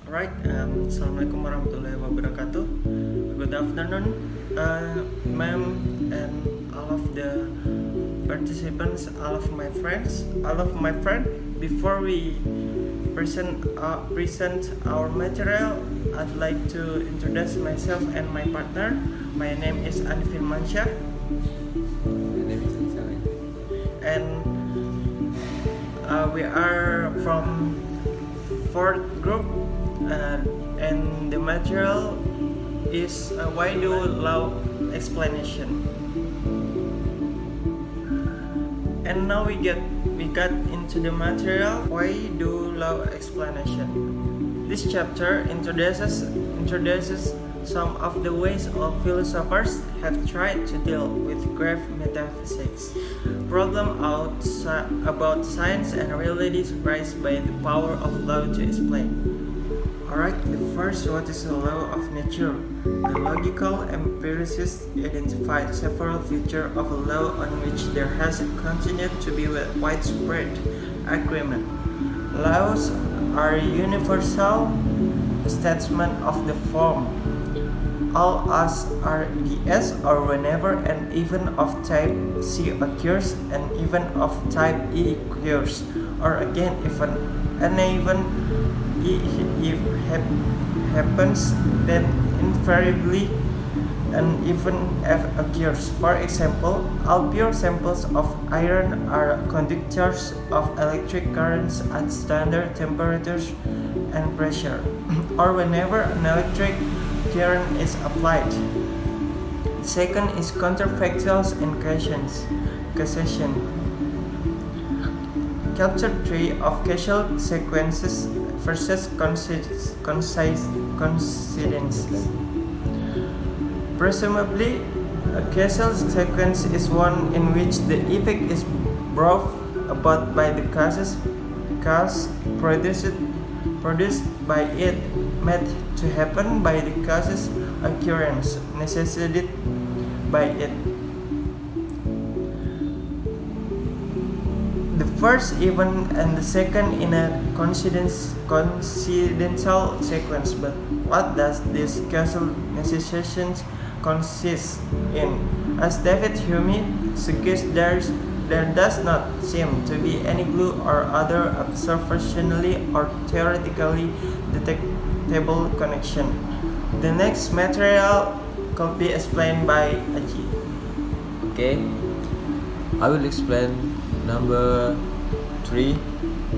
Alright, Assalamualaikum warahmatullahi wabarakatuh. Good afternoon, ma'am, and all of the participants, all of my friends. Before we present our material, I'd like to introduce myself and my partner. My name is Anifin Mansyah, and we are from fourth group, and the material is why do law explanation. And now we got into the material why do law explanation. This chapter introduces some of the ways of philosophers have tried to deal with grave metaphysics. Problem about science and reality raised by the power of law to explain. Alright, the first, what is the law of nature? The logical empiricists identified several features of a law on which there has continued to be widespread agreement. Laws are universal statements of the form all as are ds, or whenever an event of type C occurs, an event of type E occurs, or again if an event E happens, then invariably an event F occurs. For example, all pure samples of iron are conductors of electric currents at standard temperatures and pressure, or whenever an electric current is applied. Second is counterfactuals and causation. Chapter 3 of causal sequences versus coincidences. Presumably, a causal sequence is one in which the effect is brought about by the cause produced by it, made to happen by the cause's occurrence, necessitated by it. The first event and the second in a coincidental sequence. But what does this causal necessation consist in? As David Hume suggests, there does not seem to be any clue or other observationally or theoretically detectable connection. The next material could be explained by Aji. Okay, I will explain number 3.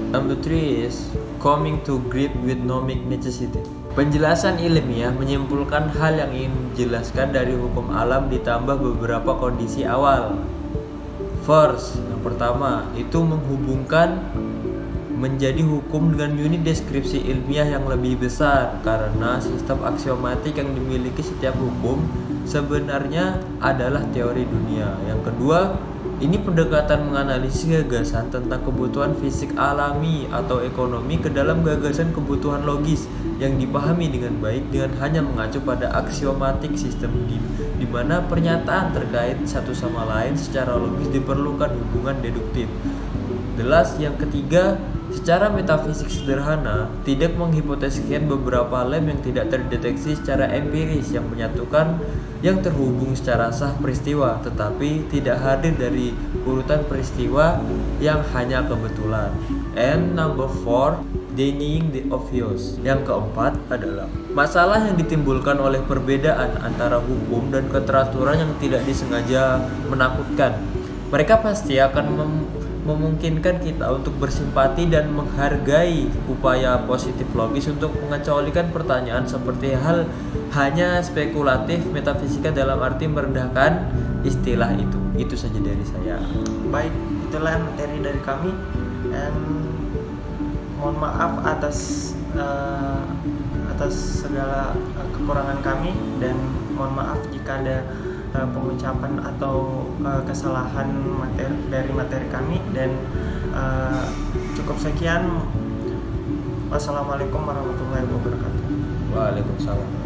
Number 3 is coming to grip with nomic necessity. Penjelasan ilmiah menyimpulkan hal yang ingin dijelaskan dari hukum alam ditambah beberapa kondisi awal. First, yang pertama, itu menghubungkan menjadi hukum dengan unit deskripsi ilmiah yang lebih besar, karena sistem aksiomatik yang dimiliki setiap hukum sebenarnya adalah teori dunia. Yang kedua, ini pendekatan menganalisis gagasan tentang kebutuhan fisik alami atau ekonomi ke dalam gagasan kebutuhan logis yang dipahami dengan baik dengan hanya mengacu pada aksiomatik sistem di mana pernyataan terkait satu sama lain secara logis diperlukan hubungan deduktif. Yang ketiga, secara metafisik sederhana, tidak menghipotesiskan beberapa lem yang tidak terdeteksi secara empiris yang menyatukan yang terhubung secara sah peristiwa, tetapi tidak hadir dari urutan peristiwa yang hanya kebetulan. And number 4, denying the obvious. Yang keempat adalah masalah yang ditimbulkan oleh perbedaan antara hukum dan keteraturan yang tidak disengaja menakutkan. Mereka pasti akan memungkinkan kita untuk bersimpati dan menghargai upaya positif logis untuk mengecualikan pertanyaan seperti hanya spekulatif metafisika dalam arti merendahkan istilah itu. Itu saja dari saya. Baik, itulah materi dari kami, dan mohon maaf atas segala kekurangan kami, dan mohon maaf jika ada pengucapan atau kesalahan dari materi kami, dan cukup sekian. Wassalamualaikum warahmatullahi wabarakatuh. Waalaikumsalam.